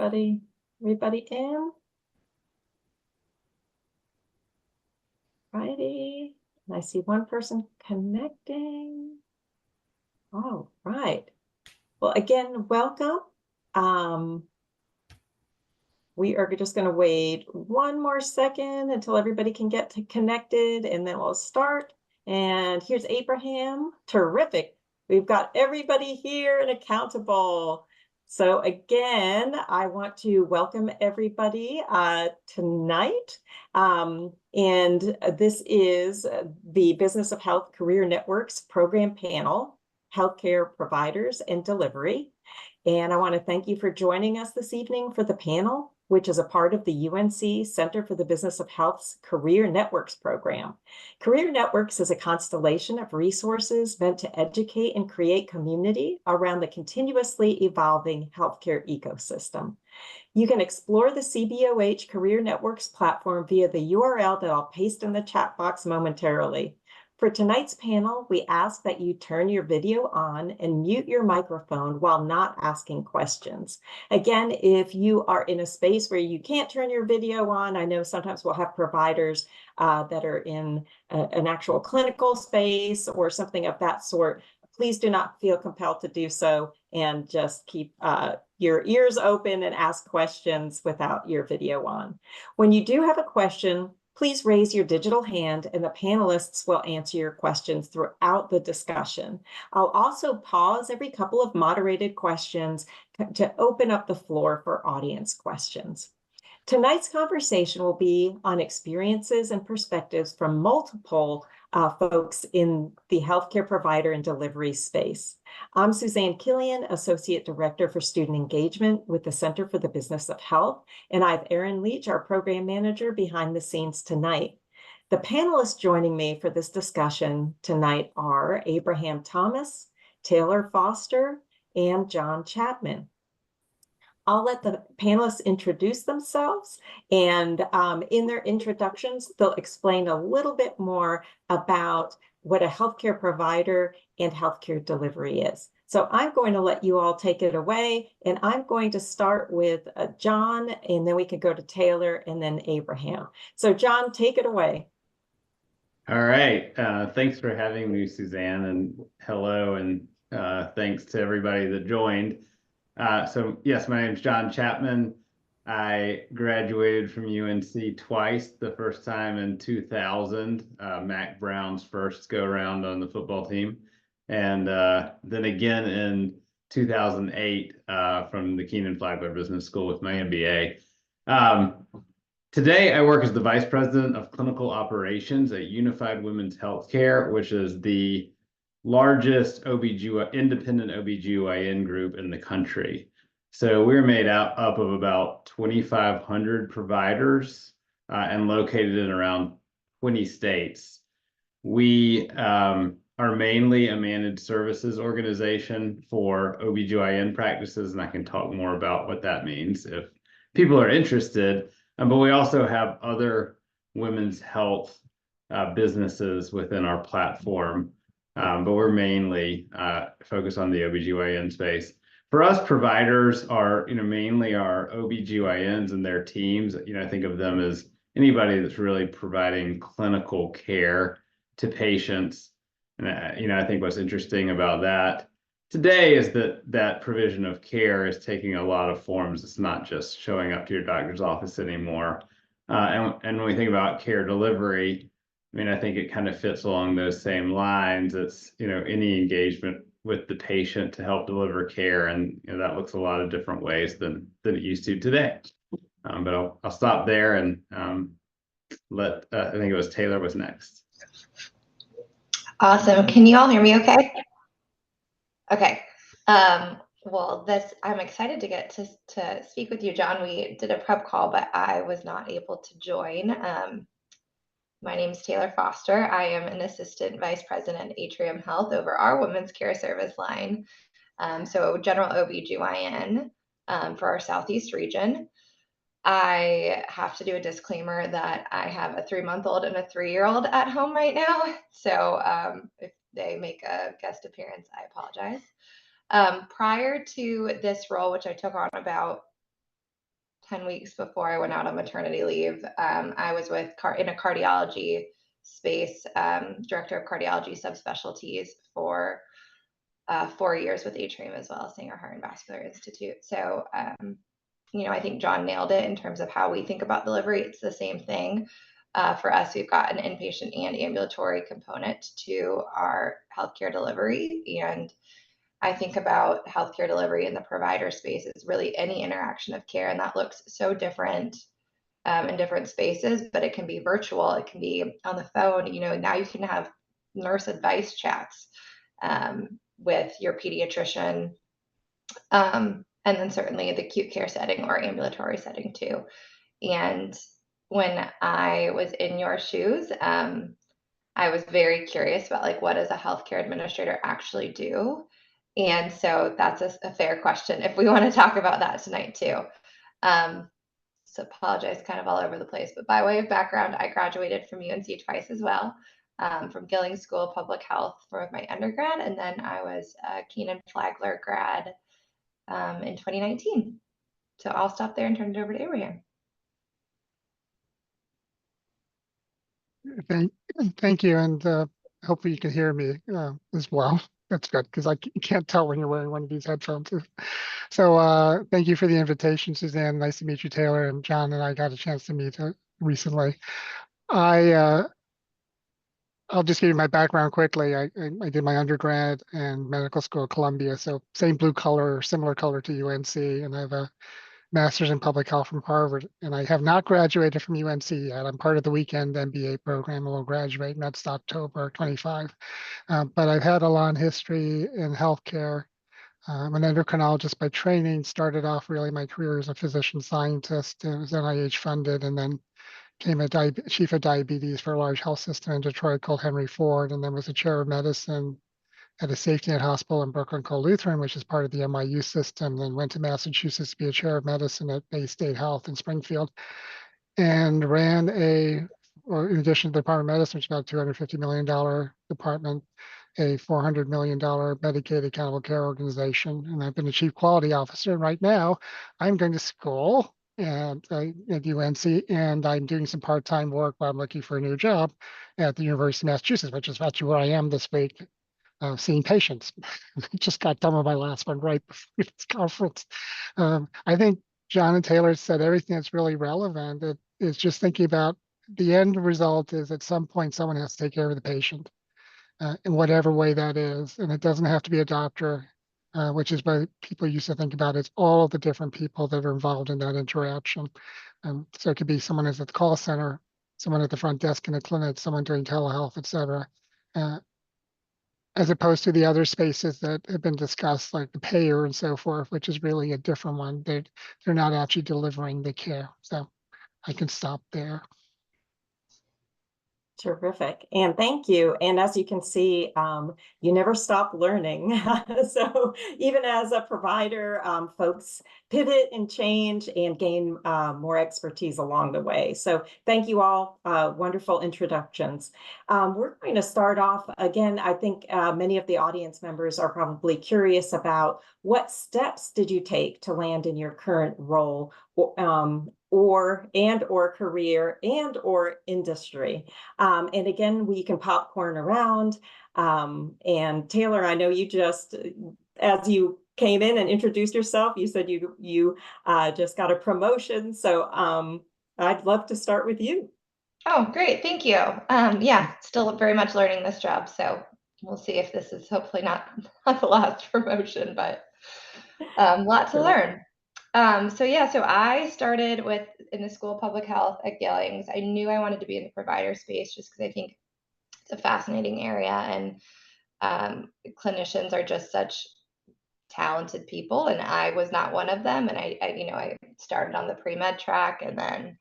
Everybody in? Righty. And I see one person connecting. All right. Well, again, welcome. We are just going to wait one more second until everybody can get connected, and then we'll start. And here's Abraham. Terrific. We've got everybody here and accountable. So again, I want to welcome everybody tonight. And this is the Business of Health Career Network's program panel, Healthcare Providers and Delivery. And I want to thank you for joining us this evening for the panel, which is a part of the UNC Center for the Business of Health's Career Networks program. Career Networks is a constellation of resources meant to educate and create community around the continuously evolving healthcare ecosystem. You can explore the CBOH Career Networks platform via the URL that I'll paste in the chat box momentarily. For tonight's panel, we ask that you turn your video on and mute your microphone while not asking questions. Again, if you are in a space where you can't turn your video on, I know sometimes we'll have providers that are in an actual clinical space or something of that sort. Please do not feel compelled to do so, and just keep your ears open and ask questions without your video on. When you do have a question, please raise your digital hand and the panelists will answer your questions throughout the discussion. I'll also pause every couple of moderated questions to open up the floor for audience questions. Tonight's conversation will be on experiences and perspectives from multiple folks in the healthcare provider and delivery space. I'm Susanne Killian, Associate Director for Student Engagement with the Center for the Business of Health, and I have Erin Leach, our Program Manager, behind the scenes tonight. The panelists joining me for this discussion tonight are Abraham Thomas, Taylor Foster, and John Chapman. I'll let the panelists introduce themselves, and in their introductions, they'll explain a little bit more about what a healthcare provider and healthcare delivery is. So I'm going to let you all take it away, and I'm going to start with John, and then we can go to Taylor and then Abraham. So John, take it away. All right. Thanks for having me, Suzanne, and hello, and thanks to everybody that joined. So yes, my name is John Chapman. I graduated from UNC twice, the first time in 2000, Mac Brown's first go around on the football team, and then again in 2008 from the Keenan Flagler Business School with my MBA. Today, I work as the Vice President of Clinical Operations at Unified Women's Healthcare, which is the largest independent OBGYN group in the country. So we're made up of about 2,500 providers and located in around 20 states. We are mainly a managed services organization for OBGYN practices, and I can talk more about what that means if people are interested. But we also have other women's health businesses within our platform. But we're mainly focused on the OBGYN space. For us, providers are, mainly our OBGYNs and their teams. I think of them as anybody that's really providing clinical care to patients. And, I think what's interesting about that today is that provision of care is taking a lot of forms. It's not just showing up to your doctor's office anymore. And when we think about care delivery, I think it kind of fits along those same lines. It's, any engagement with the patient to help deliver care. And that looks a lot of different ways than it used to today. But I'll stop there and I think it was Taylor was next. Awesome. Can you all hear me okay? Okay. Well, I'm excited to get to speak with you, John. We did a prep call, but I was not able to join. My name is Taylor Foster. I am an Assistant Vice President at Atrium Health over our women's care service line. So general OBGYN for our Southeast region. I have to do a disclaimer that I have a 3-month-old and a 3-year-old at home right now. So if they make a guest appearance, I apologize. Prior to this role, which I took on about 10 weeks before I went out on maternity leave, I was in a cardiology space, director of cardiology subspecialties for 4 years with Atrium, as well as Sanger Heart and Vascular Institute. So, I think John nailed it in terms of how we think about delivery. It's the same thing. For us, we've got an inpatient and ambulatory component to our healthcare delivery. And I think about healthcare delivery in the provider space as really any interaction of care. And that looks so different in different spaces, but it can be virtual, it can be on the phone. Now you can have nurse advice chats with your pediatrician, and then certainly the acute care setting or ambulatory setting too. And when I was in your shoes, I was very curious about, like, what does a healthcare administrator actually do? And so that's a fair question if we want to talk about that tonight too. So apologize, kind of all over the place, but by way of background, I graduated from UNC twice as well, from Gilling School of Public Health for my undergrad, and then I was a Keenan Flagler grad in 2019. So I'll stop there and turn it over to Abraham. Thank you, and hopefully you can hear me as well. That's good, because I can't tell when you're wearing one of these headphones. So thank you for the invitation, Suzanne. Nice to meet you, Taylor, and John and I got a chance to meet recently. I'll just give you my background quickly. I did my undergrad and medical school at Columbia, so same blue color, or similar color to UNC, and I have a master's in public health from Harvard, and I have not graduated from UNC yet. I'm part of the weekend MBA program and will graduate next October 25. But I've had a long history in healthcare. I'm an endocrinologist by training, started off really my career as a physician scientist. It was NIH funded, and then became a chief of diabetes for a large health system in Detroit called Henry Ford, and then was a chair of medicine at a safety net hospital in Brooklyn called Lutheran, which is part of the NYU system, then went to Massachusetts to be a chair of medicine at Bay State Health in Springfield, and ran or in addition to the Department of Medicine, which is about a $250 million department, a $400 million Medicaid accountable care organization. And I've been a chief quality officer. And right now I'm going to school at UNC, and I'm doing some part-time work while I'm looking for a new job at the University of Massachusetts, which is actually where I am this week. Seeing patients. Just got done with my last one right before this conference. I think John and Taylor said everything that's really relevant. It is just thinking about the end result is at some point someone has to take care of the patient in whatever way that is. And it doesn't have to be a doctor, which is what people used to think about. It's all the different people that are involved in that interaction. So it could be someone who's at the call center, someone at the front desk in a clinic, someone doing telehealth, et cetera. As opposed to the other spaces that have been discussed, like the payer and so forth, which is really a different one. They're not actually delivering the care. So I can stop there. Terrific. And thank you. And as you can see, you never stop learning. So even as a provider, folks pivot and change and gain more expertise along the way. So thank you all. Wonderful introductions. We're going to start off again. I think many of the audience members are probably curious about what steps did you take to land in your current role or career or industry. And again, we can popcorn around. And Taylor, I know you just, as you came in and introduced yourself, you said you just got a promotion. So I'd love to start with you. Oh, great. Thank you. Yeah, still very much learning this job. So we'll see if this is hopefully not the last promotion, but lots to learn. So I started in the School of Public Health at Gillings. I knew I wanted to be in the provider space just because I think it's a fascinating area, and clinicians are just such talented people, and I was not one of them. And I started on the pre-med track, and then,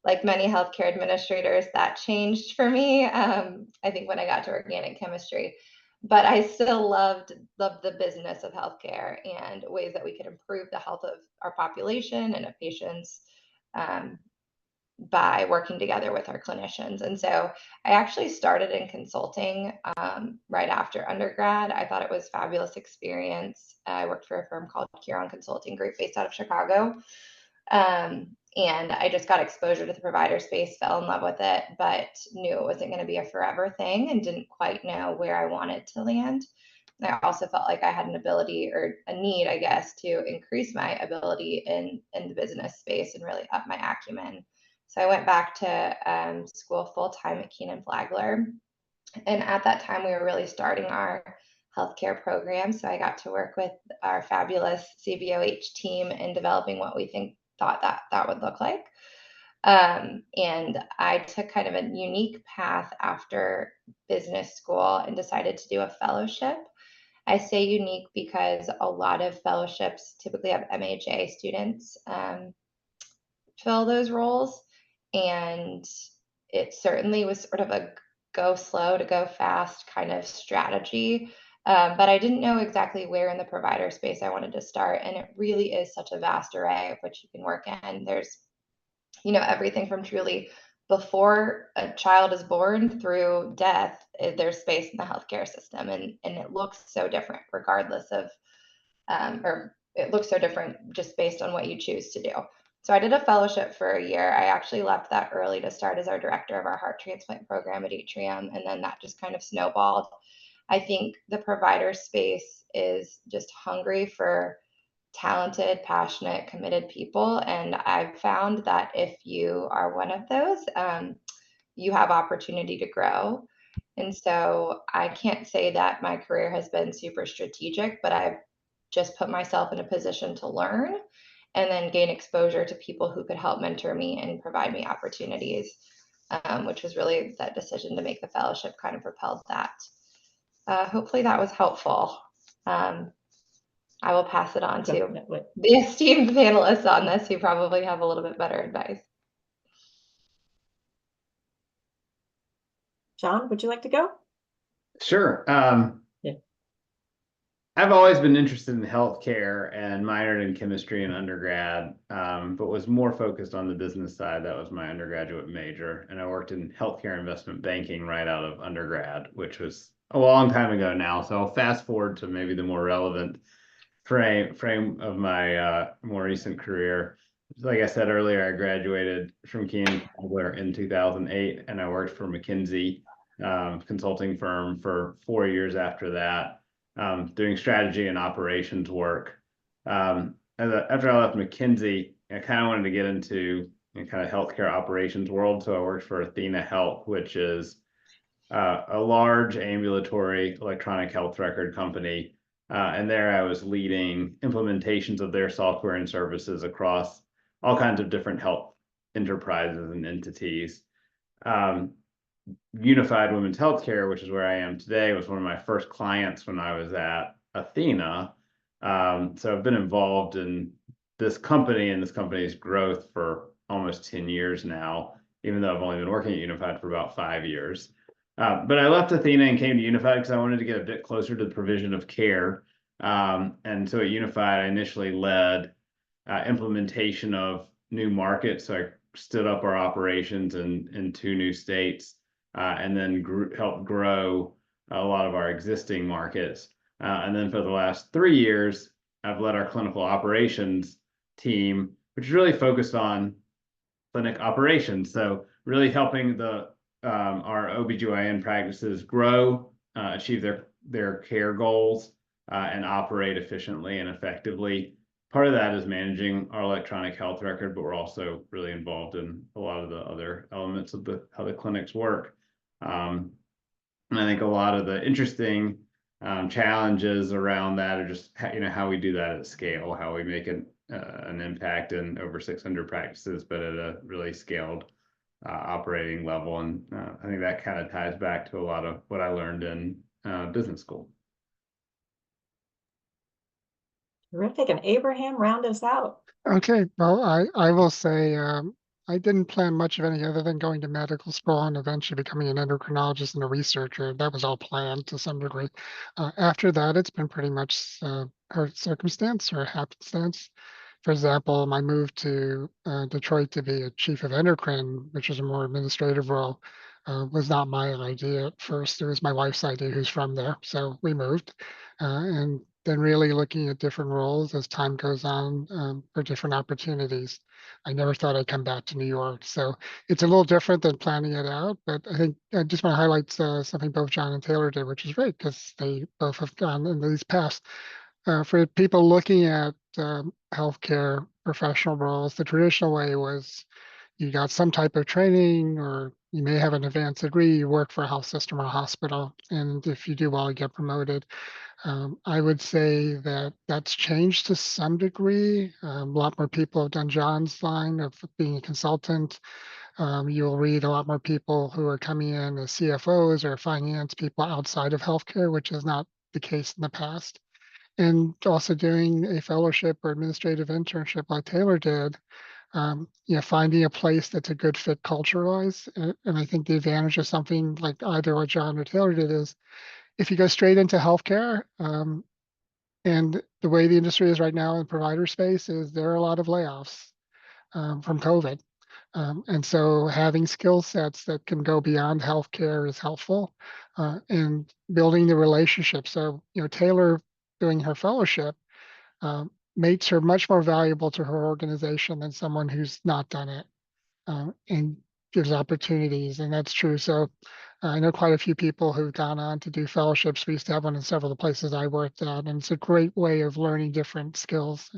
like many healthcare administrators, that changed for me. I think when I got to organic chemistry. But I still loved the business of healthcare and ways that we could improve the health of our population and of patients by working together with our clinicians. And so I actually started in consulting right after undergrad. I thought it was a fabulous experience. I worked for a firm called Huron Consulting Group based out of Chicago. And I just got exposure to the provider space, fell in love with it, but knew it wasn't going to be a forever thing and didn't quite know where I wanted to land. I also felt like I had an ability, or a need, I guess, to increase my ability in the business space and really up my acumen. So I went back to school full-time at Keenan Flagler. And at that time, we were really starting our healthcare program. So I got to work with our fabulous CBOH team in developing what we thought that would look like. And I took kind of a unique path after business school and decided to do a fellowship. I say unique because a lot of fellowships typically have MHA students fill those roles. And it certainly was sort of a go slow to go fast kind of strategy. But I didn't know exactly where in the provider space I wanted to start. And it really is such a vast array of which you can work in. There's, everything from truly before a child is born through death, there's space in the healthcare system. And it looks so different regardless of, or it looks so different just based on what you choose to do. So I did a fellowship for a year. I actually left that early to start as our director of our heart transplant program at Atrium. And then that just kind of snowballed. I think the provider space is just hungry for talented, passionate, committed people. And I've found that if you are one of those, you have opportunity to grow. And so I can't say that my career has been super strategic, but I've just put myself in a position to learn and then gain exposure to people who could help mentor me and provide me opportunities, which was really that decision to make the fellowship kind of propelled that. Hopefully that was helpful. I will pass it on to the esteemed panelists on this who probably have a little bit better advice. John, would you like to go? Sure. Yeah. I've always been interested in healthcare and minored in chemistry in undergrad, but was more focused on the business side. That was my undergraduate major. And I worked in healthcare investment banking right out of undergrad, which was a long time ago now. So I'll fast forward to maybe the more relevant frame of my more recent career. Like I said earlier, I graduated from Keenan Flagler in 2008, and I worked for McKinsey consulting firm for 4 years after that, doing strategy and operations work. After I left McKinsey, I kind of wanted to get into kind of healthcare operations world, so I worked for Athena Health, which is a large ambulatory electronic health record company. And there I was leading implementations of their software and services across all kinds of different health enterprises and entities. Unified Women's Healthcare, which is where I am today, was one of my first clients when I was at Athena. So I've been involved in this company and this company's growth for almost 10 years now, even though I've only been working at Unified for about 5 years. But I left Athena and came to Unified because I wanted to get a bit closer to the provision of care. And so at Unified, I initially led implementation of new markets. So I stood up our operations in 2 new states, and then helped grow a lot of our existing markets. And then for the last 3 years, I've led our clinical operations team, which is really focused on clinic operations. So really helping our OBGYN practices grow, achieve their care goals, and operate efficiently and effectively. Part of that is managing our electronic health record, but we're also really involved in a lot of the other elements of how the clinics work. And I think a lot of the interesting challenges around that are just how we do that at scale, how we make an impact in over 600 practices, but at a really scaled operating level. And I think that kind of ties back to a lot of what I learned in business school. Terrific. And Abraham, round us out. Okay, well, I will say I didn't plan much of any other than going to medical school and eventually becoming an endocrinologist and a researcher. That was all planned to some degree. After that, it's been pretty much her circumstance or happenstance. For example, my move to Detroit to be a chief of endocrine, which is a more administrative role, was not my idea at first. It was my wife's idea, who's from there. So we moved, and then really looking at different roles as time goes on for different opportunities. I never thought I'd come back to New York. So it's a little different than planning it out. But I think I just want to highlight something both John and Taylor did, which is great because they both have gone in these paths. For people looking at healthcare professional roles, the traditional way was you got some type of training, or you may have an advanced degree, you work for a health system or a hospital, and if you do well, you get promoted. I would say that that's changed to some degree. A lot more people have done John's line of being a consultant. You'll read a lot more people who are coming in as CFOs or finance people outside of healthcare, which is not the case in the past. And also doing a fellowship or administrative internship like Taylor did, finding a place that's a good fit culture-wise. And I think the advantage of something like either what John or Taylor did is if you go straight into healthcare, and the way the industry is right now in provider space is there are a lot of layoffs from COVID. And so having skill sets that can go beyond healthcare is helpful, and building the relationship. So, Taylor doing her fellowship makes her much more valuable to her organization than someone who's not done it, and gives opportunities. And that's true. So I know quite a few people who've gone on to do fellowships. We used to have one in several of the places I worked at, and it's a great way of learning different skills.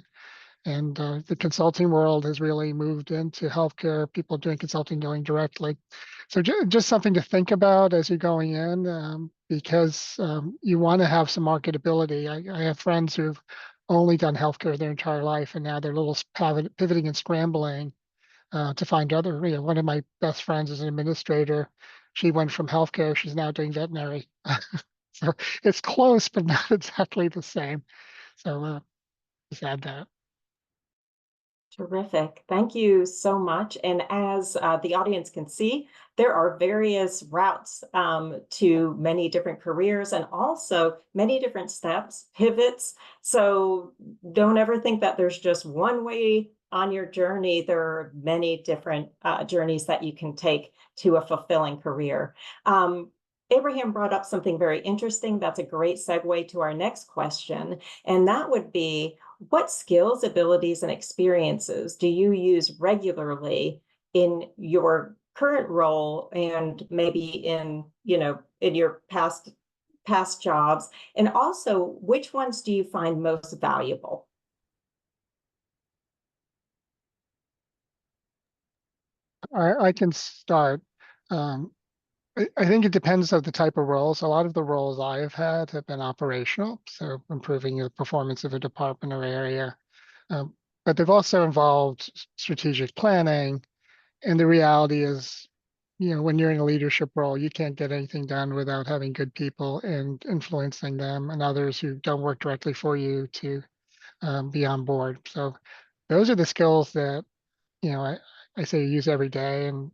And the consulting world has really moved into healthcare, people doing consulting going directly. So just something to think about as you're going in, because you want to have some marketability. I have friends who've only done healthcare their entire life, and now they're little pivoting and scrambling to find other. One of my best friends is an administrator. She went from healthcare, she's now doing veterinary. So it's close, but not exactly the same. So just add that. Terrific. Thank you so much. And as the audience can see, there are various routes to many different careers and also many different steps, pivots. So don't ever think that there's just one way on your journey. There are many different journeys that you can take to a fulfilling career. Abraham brought up something very interesting. That's a great segue to our next question. And that would be, what skills, abilities, and experiences do you use regularly in your current role and maybe in your past jobs? And also, which ones do you find most valuable? I can start. I think it depends on the type of roles. A lot of the roles I have had have been operational, so improving the performance of a department or area. But they've also involved strategic planning. And the reality is, when you're in a leadership role, you can't get anything done without having good people and influencing them and others who don't work directly for you to be on board. So those are the skills that, I say use every day. And,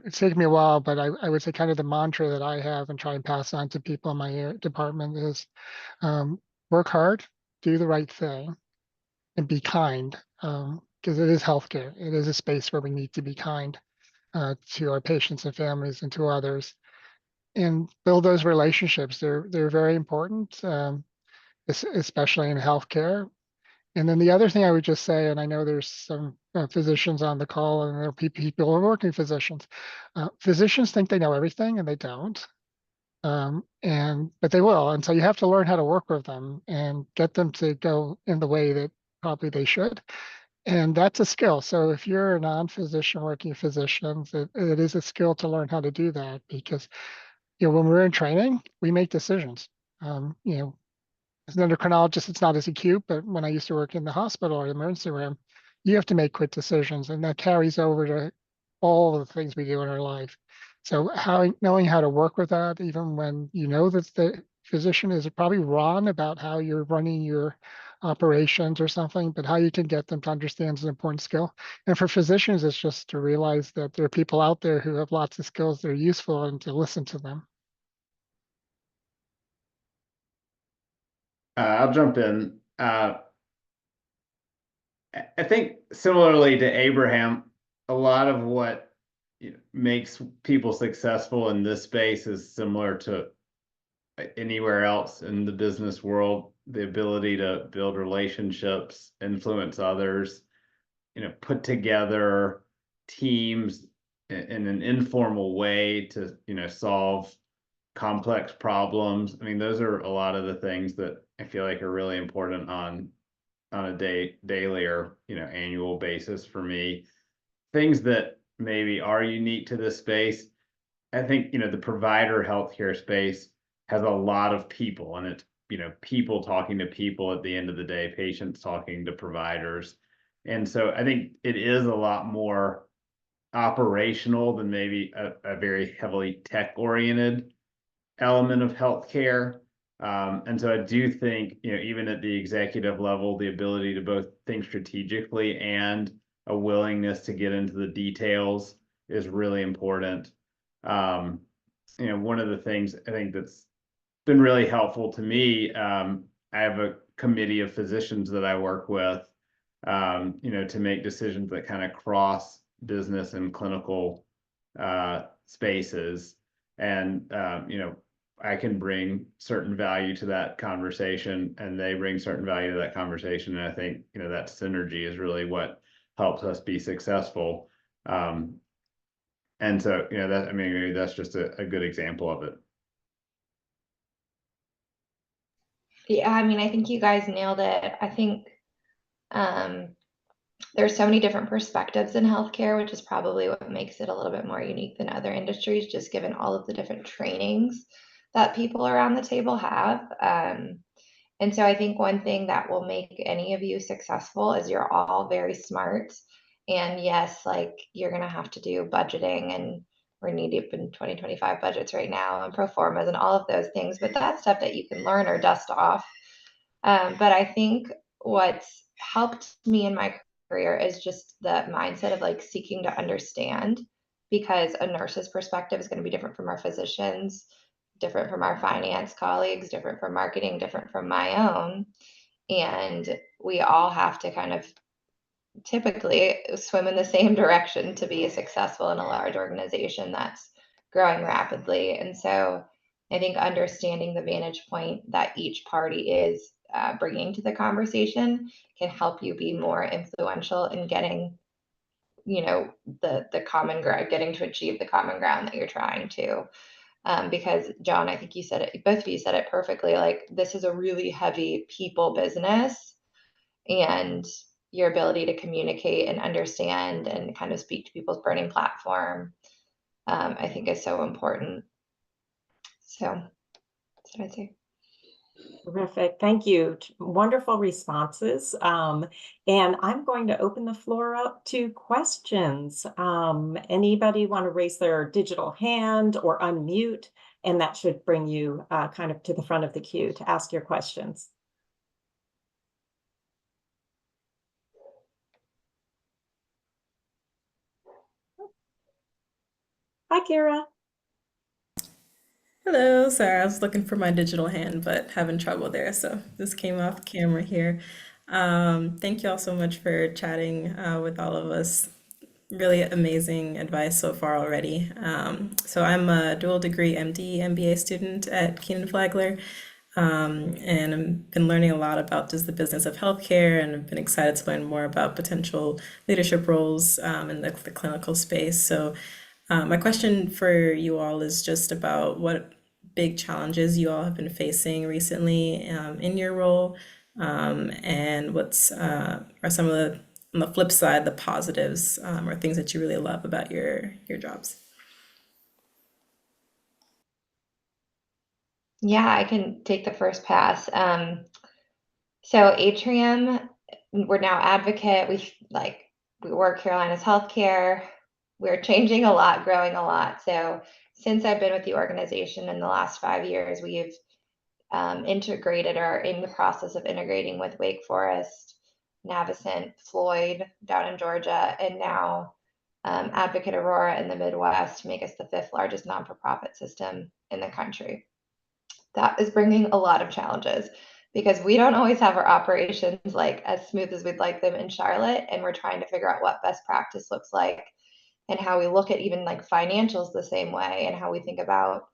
it's taken me a while, but I would say kind of the mantra that I have and try and pass on to people in my department is work hard, do the right thing, and be kind. Because it is healthcare. It is a space where we need to be kind to our patients and families and to others, and build those relationships. They're very important, especially in healthcare. And then the other thing I would just say, and I know there's some physicians on the call, and there are people who are working physicians. Physicians think they know everything, and they don't. But they will, and so you have to learn how to work with them and get them to go in the way that probably they should. And that's a skill. So if you're a non-physician working with physicians, it is a skill to learn how to do that, because when we're in training, we make decisions. As an endocrinologist, it's not as acute, but when I used to work in the hospital or the emergency room, you have to make quick decisions, and that carries over to all of the things we do in our life. So knowing how to work with that, even when you know that the physician is probably wrong about how you're running your operations or something, but how you can get them to understand is an important skill. And for physicians, it's just to realize that there are people out there who have lots of skills that are useful, and to listen to them. I'll jump in. I think similarly to Abraham, a lot of what makes people successful in this space is similar to anywhere else in the business world, the ability to build relationships, influence others, put together teams in an informal way to, solve complex problems. I mean, those are a lot of the things that I feel like are really important on a daily or, annual basis for me. Things that maybe are unique to this space. I think, the provider healthcare space has a lot of people, and it's, people talking to people at the end of the day, patients talking to providers. And so I think it is a lot more operational than maybe a very heavily tech-oriented element of healthcare. And so I do think, even at the executive level, the ability to both think strategically and a willingness to get into the details is really important. One of the things I think that's been really helpful to me, I have a committee of physicians that I work with, to make decisions that kind of cross business and clinical spaces. And, I can bring certain value to that conversation, and they bring certain value to that conversation. And I think, that synergy is really what helps us be successful. And so, that, I mean, maybe that's just a good example of it. Yeah, I mean, I think you guys nailed it. I think there's so many different perspectives in healthcare, which is probably what makes it a little bit more unique than other industries, just given all of the different trainings that people around the table have. And so I think one thing that will make any of you successful is you're all very smart. And yes, like you're going to have to do budgeting, and we're knee deep in 2025 budgets right now, and pro formas and all of those things, but that's stuff that you can learn or dust off. But I think what's helped me in my career is just the mindset of like seeking to understand, because a nurse's perspective is going to be different from our physicians, different from our finance colleagues, different from marketing, different from my own. And we all have to kind of typically swim in the same direction to be successful in a large organization that's growing rapidly. And so I think understanding the vantage point that each party is bringing to the conversation can help you be more influential in getting, the common ground, getting to achieve the common ground that you're trying to. Because John, I think you said it, both of you said it perfectly. Like, this is a really heavy people business, and your ability to communicate and understand and kind of speak to people's burning platform, I think is so important. So that's what I'd say. Terrific. Thank you. Wonderful responses. And I'm going to open the floor up to questions. Anybody want to raise their digital hand or unmute? And that should bring you kind of to the front of the queue to ask your questions. Hi, Kara. Hello, sorry, I was looking for my digital hand, but having trouble there, so this came off camera here. Thank you all so much for chatting with all of us. Really amazing advice so far already. So I'm a dual degree MD, MBA student at Keenan Flagler, and I've been learning a lot about just the business of healthcare, and I've been excited to learn more about potential leadership roles in the clinical space. So my question for you all is just about what big challenges you all have been facing recently in your role, and what's are some of the, on the flip side, the positives or things that you really love about your jobs. Yeah, I can take the first pass. So Atrium, we're now Advocate. We work Carolina's healthcare. We're changing a lot, growing a lot. So since I've been with the organization in the last 5 years, we've integrated, or in the process of integrating, with Wake Forest, Navicent, Floyd down in Georgia, and now Advocate Aurora in the Midwest, to make us the 5th largest non-for-profit system in the country. That is bringing a lot of challenges, because we don't always have our operations like as smooth as we'd like them in Charlotte, and we're trying to figure out what best practice looks like, and how we look at even like financials the same way, and how we think about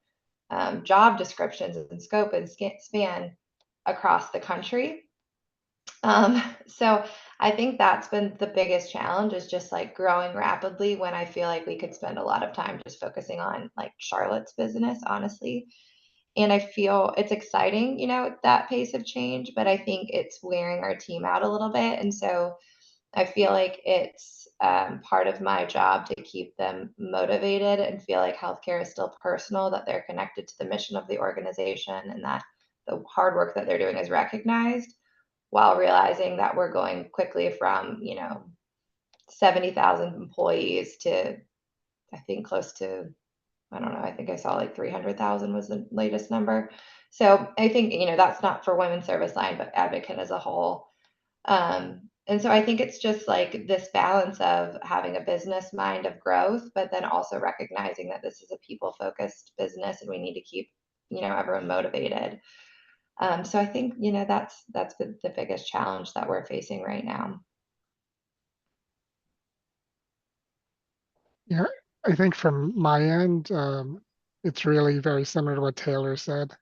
job descriptions and scope and span across the country. So I think that's been the biggest challenge, is just like growing rapidly when I feel like we could spend a lot of time just focusing on like Charlotte's business, honestly. And I feel it's exciting, that pace of change, but I think it's wearing our team out a little bit. And so I feel like it's part of my job to keep them motivated and feel like healthcare is still personal, that they're connected to the mission of the organization, and that the hard work that they're doing is recognized, while realizing that we're going quickly from, 70,000 employees to, I think, close to, I don't know, I think I saw like 300,000 was the latest number. So I think, that's not for Women's Service Line, but Advocate as a whole. And so I think it's just like this balance of having a business mind of growth, but then also recognizing that this is a people-focused business and we need to keep, everyone motivated. So I think, that's been the biggest challenge that we're facing right now. Yeah, I think from my end, it's really very similar to what Taylor said.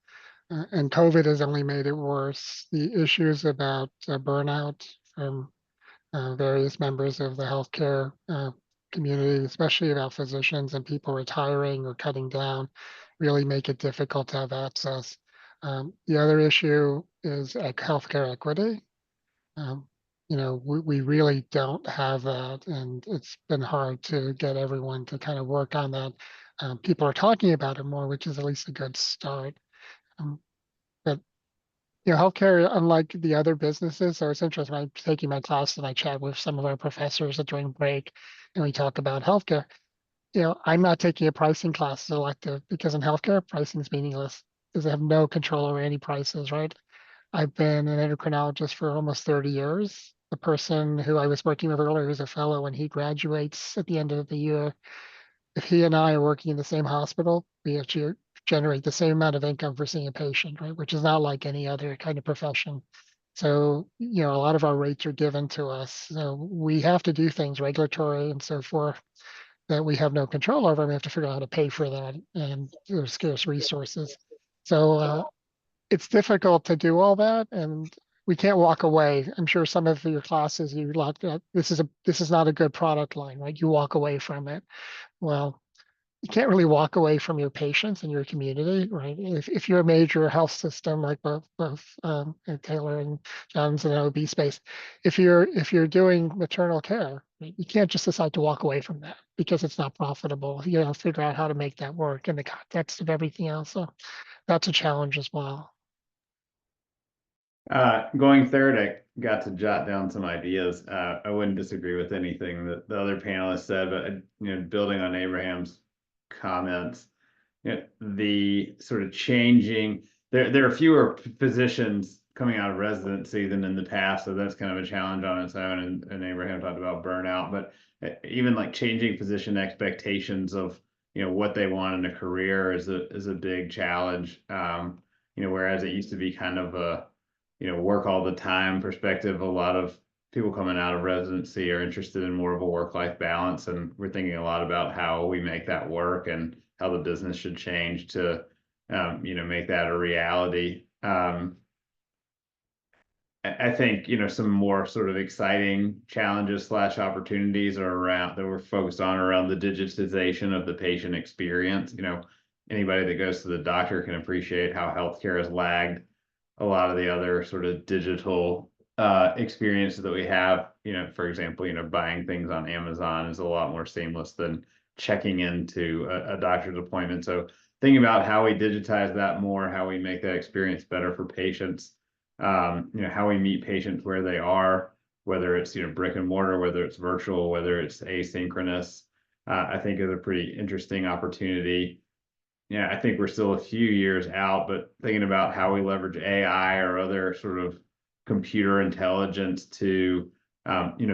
And COVID has only made it worse. The issues about burnout from various members of the healthcare community, especially about physicians and people retiring or cutting down, really make it difficult to have access. The other issue is healthcare equity. Um, we really don't have that, and it's been hard to get everyone to kind of work on that. People are talking about it more, which is at least a good start. Um, but healthcare, unlike the other businesses, so it's interesting. I'm taking my class and I chat with some of our professors during break, and we talk about healthcare. I'm not taking a pricing class as elective because in healthcare, pricing is meaningless because they have no control over any prices, right? I've been an endocrinologist for almost 30 years. The person who I was working with earlier is a fellow. When he graduates at the end of the year, if he and I are working in the same hospital, we actually generate the same amount of income for seeing a patient, right? Which is not like any other kind of profession. So, a lot of our rates are given to us. So we have to do things regulatory and so forth that we have no control over. And we have to figure out how to pay for that, and there's scarce resources. So it's difficult to do all that, and we can't walk away. I'm sure some of your classes you locked up. This is not a good product line, right? You walk away from it. Well, you can't really walk away from your patients and your community, right? If you're a major health system like both Taylor and John's in the OB space, if you're doing maternal care, right, you can't just decide to walk away from that because it's not profitable. You have to figure out how to make that work in the context of everything else. So that's a challenge as well. Going third, I got to jot down some ideas. I wouldn't disagree with anything that the other panelists said, but building on Abraham's comments, the sort of changing. There are fewer physicians coming out of residency than in the past, so that's kind of a challenge on its own. And Abraham talked about burnout, but even like changing physician expectations of what they want in a career is a big challenge. Whereas it used to be kind of a work all the time perspective, a lot of people coming out of residency are interested in more of a work-life balance, and we're thinking a lot about how we make that work and how the business should change to make that a reality. I think some more sort of exciting challenges / opportunities are around that we're focused on around the digitization of the patient experience. Anybody that goes to the doctor can appreciate how healthcare has lagged a lot of the other sort of digital experiences that we have. For example, buying things on Amazon is a lot more seamless than checking into a doctor's appointment. So thinking about how we digitize that more, how we make that experience better for patients, how we meet patients where they are, whether it's brick and mortar, whether it's virtual, whether it's asynchronous, I think is a pretty interesting opportunity. I think we're still a few years out, but thinking about how we leverage AI or other sort of computer intelligence to,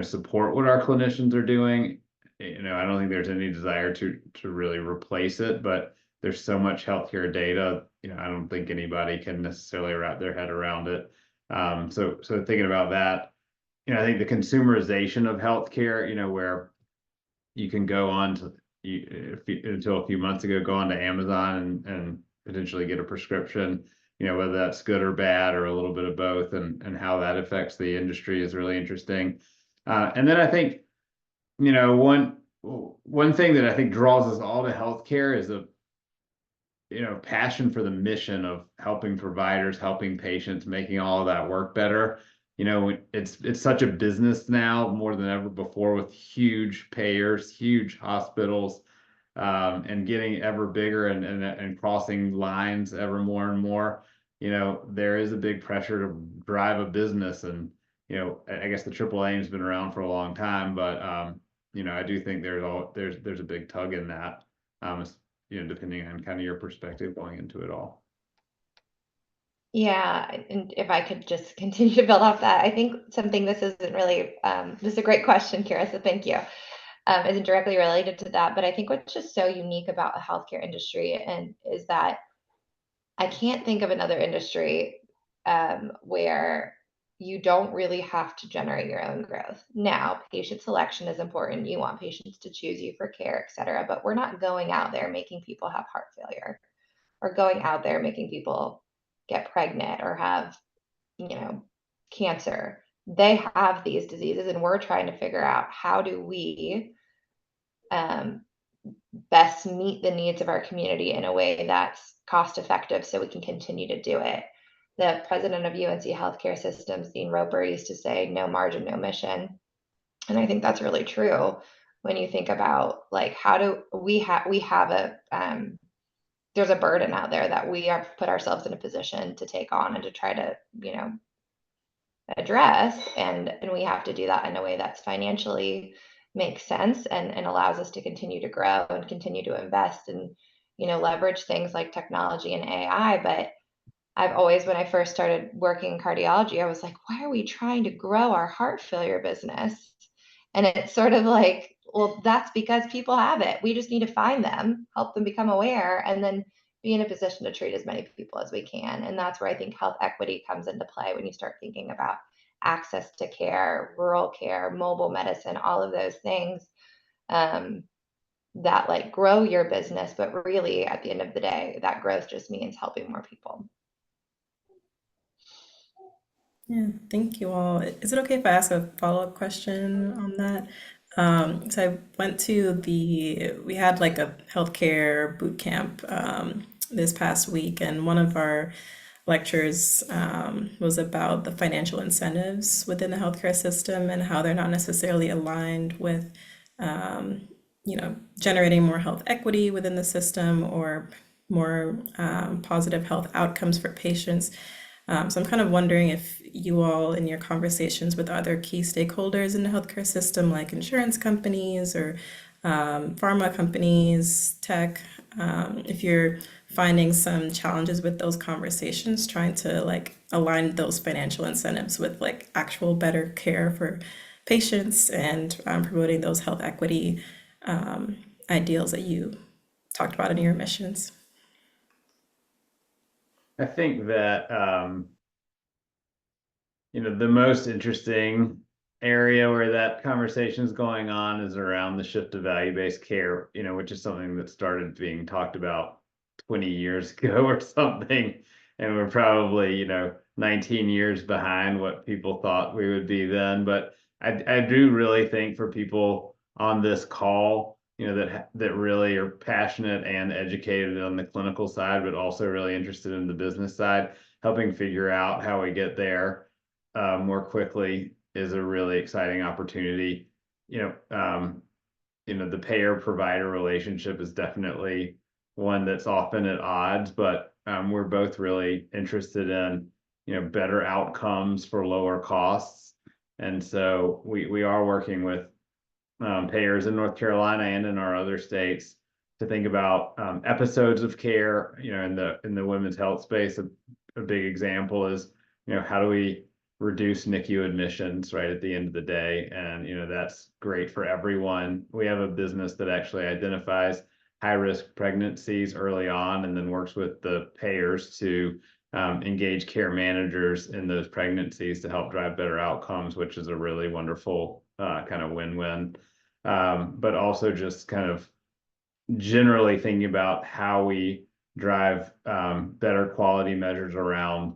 support what our clinicians are doing. I don't think there's any desire to really replace it, but there's so much healthcare data. I don't think anybody can necessarily wrap their head around it. So thinking about that, I think the consumerization of healthcare, where you can go on to until a few months ago, go on to Amazon and potentially get a prescription, whether that's good or bad or a little bit of both, and how that affects the industry is really interesting. And then I think, one thing that I think draws us all to healthcare is a passion for the mission of helping providers, helping patients, making all of that work better. It's such a business now more than ever before, with huge payers, huge hospitals, and getting ever bigger and crossing lines ever more and more. There is a big pressure to drive a business, and I guess the AAA has been around for a long time, but I do think there's a big tug in that. Depending on kind of your perspective going into it all. Yeah, and if I could just continue to build off that, I think something this isn't really, this is a great question, Kira, so thank you. Isn't directly related to that, but I think what's just so unique about the healthcare industry is that I can't think of another industry where you don't really have to generate your own growth. Now, patient selection is important. You want patients to choose you for care, et cetera, but we're not going out there making people have heart failure, or going out there making people get pregnant or have, cancer. They have these diseases, and we're trying to figure out how do we best meet the needs of our community in a way that's cost effective so we can continue to do it. The president of UNC Healthcare Systems, Dean Roper, used to say, no margin, no mission. And I think that's really true when you think about, like, how do we have there's a burden out there that we have put ourselves in a position to take on and to try to, address. And we have to do that in a way that's financially makes sense and allows us to continue to grow and continue to invest and, leverage things like technology and AI. But I've always, when I first started working in cardiology, I was like, why are we trying to grow our heart failure business? And it's sort of like, well, that's because people have it. We just need to find them, help them become aware, and then be in a position to treat as many people as we can. And that's where I think health equity comes into play when you start thinking about access to care, rural care, mobile medicine, all of those things that like grow your business. But really, at the end of the day, that growth just means helping more people. Yeah, thank you all. Is it okay if I ask a follow-up question on that? So I went to we had like a healthcare boot camp this past week, and one of our lectures was about the financial incentives within the healthcare system and how they're not necessarily aligned with, generating more health equity within the system or more positive health outcomes for patients. So I'm kind of wondering if you all, in your conversations with other key stakeholders in the healthcare system, like insurance companies or pharma companies, tech, if you're finding some challenges with those conversations, trying to like align those financial incentives with like actual better care for patients and promoting those health equity ideals that you talked about in your missions. I think that the most interesting area where that conversation is going on is around the shift to value-based care, which is something that started being talked about 20 years ago or something, and we're probably 19 years behind what people thought we would be then. But I do really think for people on this call, that really are passionate and educated on the clinical side, but also really interested in the business side, helping figure out how we get there more quickly is a really exciting opportunity. The payer provider relationship is definitely one that's often at odds, but we're both really interested in better outcomes for lower costs. And so we are working with payers in North Carolina and in our other states to think about episodes of care. In the women's health space, a big example is how do we reduce NICU admissions right at the end of the day, and that's great for everyone. We have a business that actually identifies high-risk pregnancies early on and then works with the payers to engage care managers in those pregnancies to help drive better outcomes, which is a really wonderful kind of win-win. But also just kind of generally thinking about how we drive better quality measures around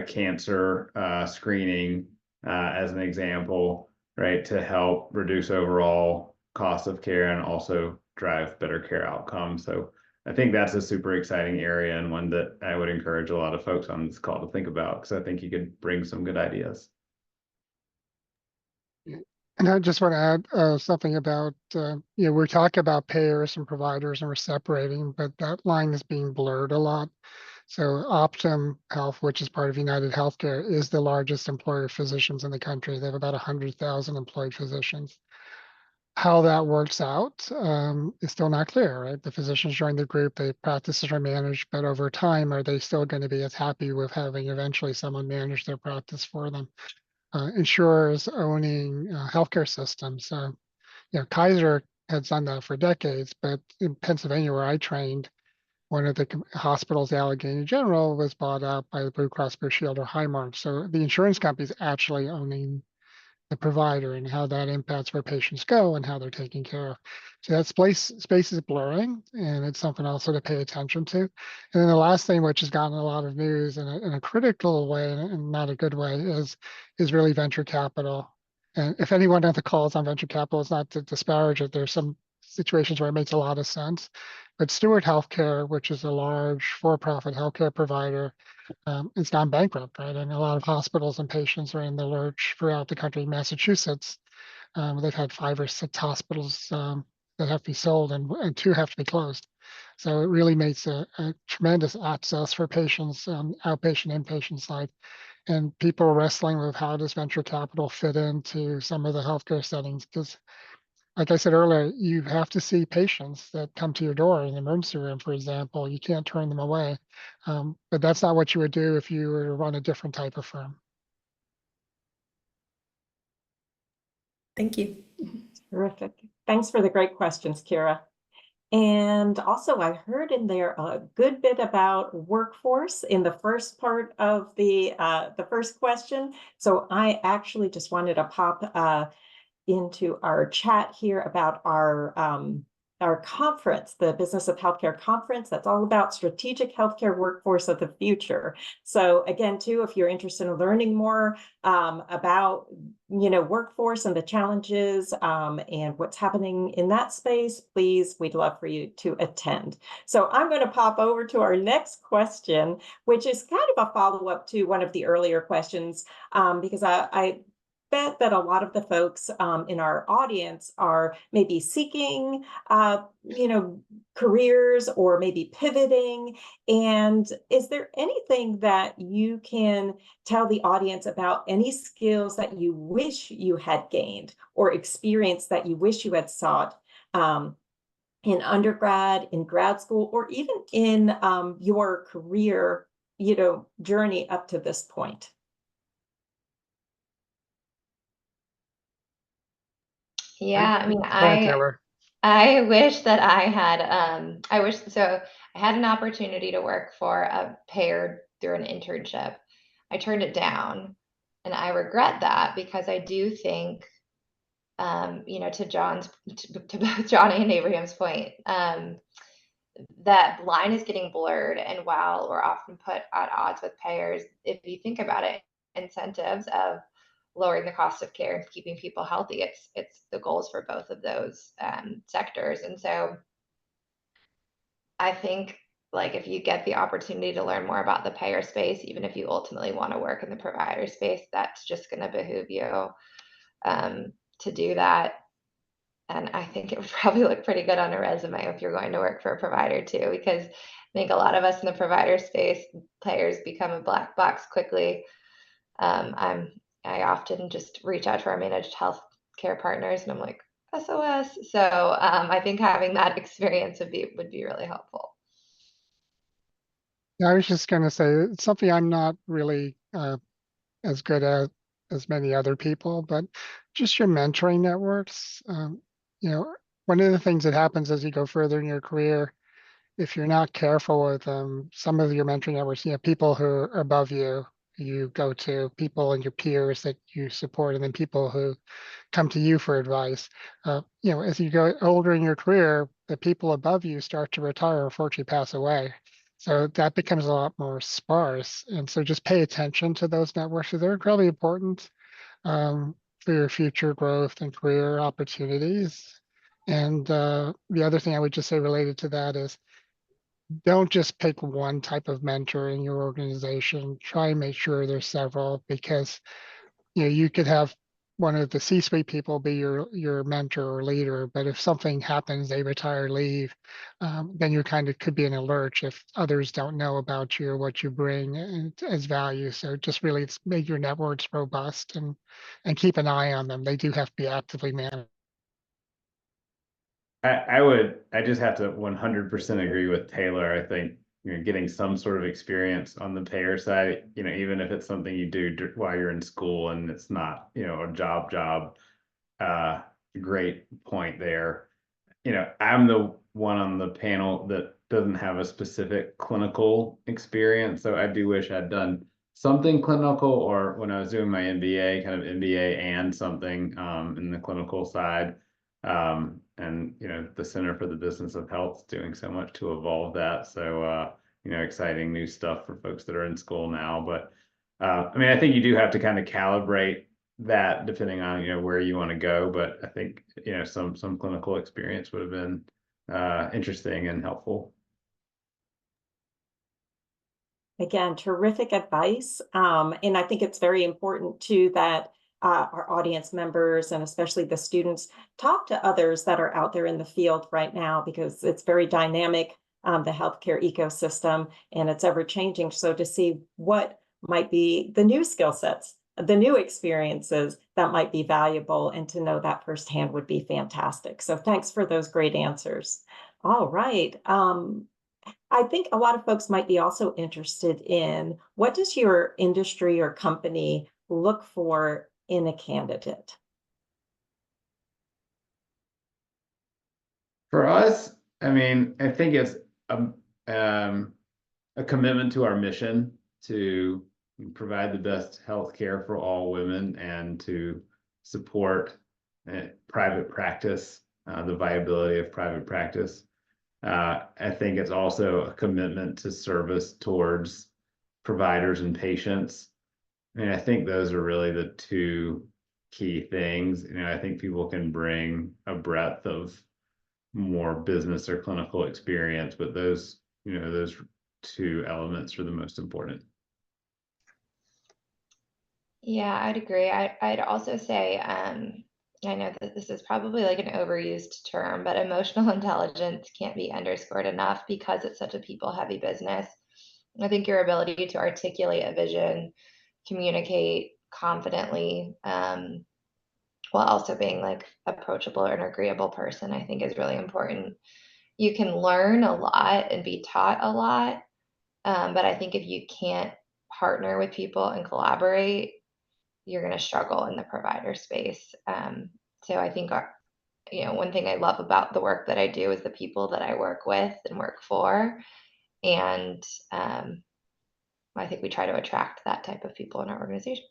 cancer screening as an example, right, to help reduce overall cost of care and also drive better care outcomes. So I think that's a super exciting area and one that I would encourage a lot of folks on this call to think about, because I think you could bring some good ideas. And I just want to add something about, we're talking about payers and providers and we're separating, but that line is being blurred a lot. So Optum Health, which is part of United Healthcare, is the largest employer of physicians in the country. They have about 100,000 employed physicians. How that works out is still not clear, right? The physicians join the group, the practices are managed, but over time, are they still going to be as happy with having eventually someone manage their practice for them? Insurers owning healthcare systems. Kaiser has done that for decades, but in Pennsylvania, where I trained, one of the hospitals, Allegheny General, was bought out by the Blue Cross Blue Shield or Highmark. So the insurance companies actually owning the provider and how that impacts where patients go and how they're taken care of. So that space is blurring, and it's something also to pay attention to. And then the last thing, which has gotten a lot of news in a critical way and not a good way, is really venture capital. And if anyone on the call is on venture capital, it's not to disparage it. There's some situations where it makes a lot of sense. But Steward Healthcare, which is a large for-profit healthcare provider, it's gone bankrupt, right? And a lot of hospitals and patients are in the lurch throughout the country. Massachusetts, they've had 5 or 6 hospitals that have to be sold, and 2 have to be closed. So it really makes a tremendous access for patients on outpatient, inpatient side. And people are wrestling with how does venture capital fit into some of the healthcare settings, because like I said earlier, you have to see patients that come to your door in the emergency room, for example. You can't turn them away. But that's not what you would do if you were to run a different type of firm. Thank you. Terrific. Thanks for the great questions, Kira. And also, I heard in there a good bit about workforce in the first part of the first question. So I actually just wanted to pop into our chat here about our conference, the Business of Healthcare Conference. That's all about strategic healthcare workforce of the future. So again, too, if you're interested in learning more about workforce and the challenges and what's happening in that space, please, we'd love for you to attend. So I'm going to pop over to our next question, which is kind of a follow-up to one of the earlier questions, because I bet that a lot of the folks in our audience are maybe seeking, careers or maybe pivoting. And is there anything that you can tell the audience about any skills that you wish you had gained or experience that you wish you had sought in undergrad, in grad school, or even in your career, journey up to this point? Yeah, I mean, Taylor. I wish that I had, I had an opportunity to work for a payer through an internship. I turned it down, and I regret that because I do think, to both Johnny and Abraham's point, that line is getting blurred. And while we're often put at odds with payers, if you think about it, incentives of lowering the cost of care and keeping people healthy, it's the goals for both of those sectors. And so I think, like, if you get the opportunity to learn more about the payer space, even if you ultimately want to work in the provider space, that's just going to behoove you to do that. And I think it would probably look pretty good on a resume if you're going to work for a provider too, because I think a lot of us in the provider space, payers become a black box quickly. I often just reach out to our managed health care partners and I'm like, SOS. So I think having that experience would be really helpful. Yeah, I was just going to say it's something I'm not really as good at as many other people, but just your mentoring networks. One of the things that happens as you go further in your career, if you're not careful with some of your mentoring networks, people who are above you, you go to people and your peers that you support, and then people who come to you for advice. As you go older in your career, the people above you start to retire or unfortunately pass away. So that becomes a lot more sparse. And so just pay attention to those networks. They're incredibly important for your future growth and career opportunities. And the other thing I would just say related to that is don't just pick one type of mentor in your organization. Try and make sure there's several, because you could have one of the C-suite people be your mentor or leader, but if something happens, they retire, leave, then you kind of could be in a lurch if others don't know about you or what you bring as value. So just really make your networks robust and keep an eye on them. They do have to be actively managed. I just have to 100% agree with Taylor. I think getting some sort of experience on the payer side, even if it's something you do while you're in school and it's not, a job, great point there. I'm the one on the panel that doesn't have a specific clinical experience. So I do wish I'd done something clinical, or when I was doing my MBA, kind of MBA and something in the clinical side. And the Center for the Business of Health is doing so much to evolve that. So exciting new stuff for folks that are in school now. But I think you do have to kind of calibrate that depending on where you want to go. But I think some clinical experience would have been interesting and helpful. Again, terrific advice. And I think it's very important too that our audience members and especially the students talk to others that are out there in the field right now, because it's very dynamic, the healthcare ecosystem, and it's ever changing. So to see what might be the new skill sets, the new experiences that might be valuable, and to know that firsthand would be fantastic. So thanks for those great answers. All right. I think a lot of folks might be also interested in, what does your industry or company look for in a candidate? For us, I think it's a commitment to our mission to provide the best health care for all women and to support private practice, the viability of private practice. I think it's also a commitment to service towards providers and patients. I think those are really the two key things. I think people can bring a breadth of more business or clinical experience, but those two elements are the most important. Yeah, I'd agree. I'd also say, I know that this is probably like an overused term, but emotional intelligence can't be underscored enough because it's such a people-heavy business. I think your ability to articulate a vision, communicate confidently, while also being like approachable and agreeable person, I think is really important. You can learn a lot and be taught a lot, but I think if you can't partner with people and collaborate, you're going to struggle in the provider space. So I think one thing I love about the work that I do is the people that I work with and work for, and I think we try to attract that type of people in our organization.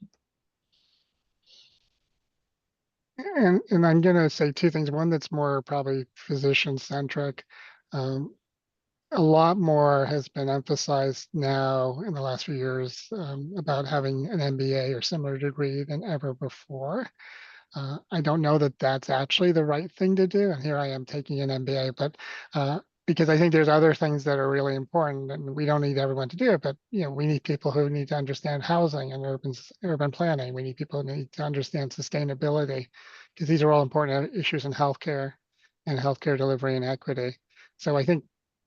And I'm going to say two things. One that's more probably physician centric. A lot more has been emphasized now in the last few years about having an MBA or similar degree than ever before. I don't know that that's actually the right thing to do. And here I am taking an MBA, but because I think there's other things that are really important, and we don't need everyone to do it, but we need people who need to understand housing and urban planning. We need people who need to understand sustainability, because these are all important issues in healthcare and healthcare delivery and equity. So I think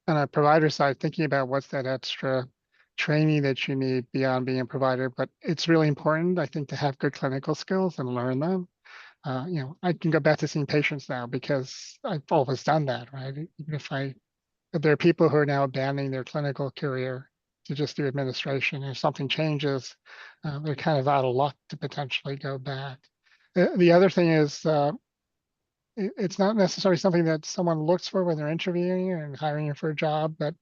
on a provider side, thinking about what's that extra training that you need beyond being a provider, but it's really important, I think, to have good clinical skills and learn them. I can go back to seeing patients now because I've always done that, right? Even if there are people who are now abandoning their clinical career to just do administration, and if something changes, they're kind of out of luck to potentially go back. The other thing is, it's not necessarily something that someone looks for when they're interviewing and hiring you for a job, but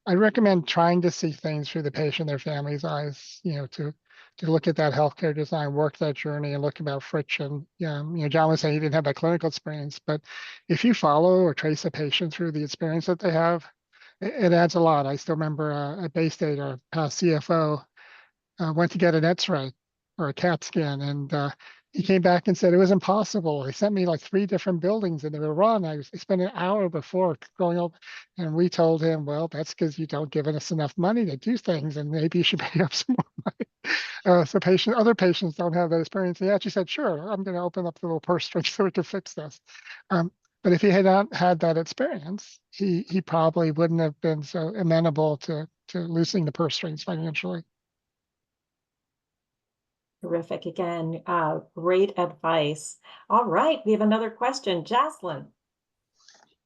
I recommend trying to see things through the patient, their family's eyes, to to look at that healthcare design, work that journey, and look about friction. Yeah, John was saying he didn't have that clinical experience, but if you follow or trace a patient through the experience that they have, it adds a lot. I still remember at Bay State, our past CFO went to get an X-ray or a CAT scan, and he came back and said it was impossible. They sent me like 3 different buildings and they were wrong. I spent an hour before going over, and we told him, well, that's because you don't give us enough money to do things, and maybe you should pay up some more money. So other patients don't have that experience. He actually said, sure, I'm going to open up the little purse string so we can fix this. But if he had not had that experience, he probably wouldn't have been so amenable to loosening the purse strings financially. Terrific. Again, great advice. All right, we have another question. Jaslyn.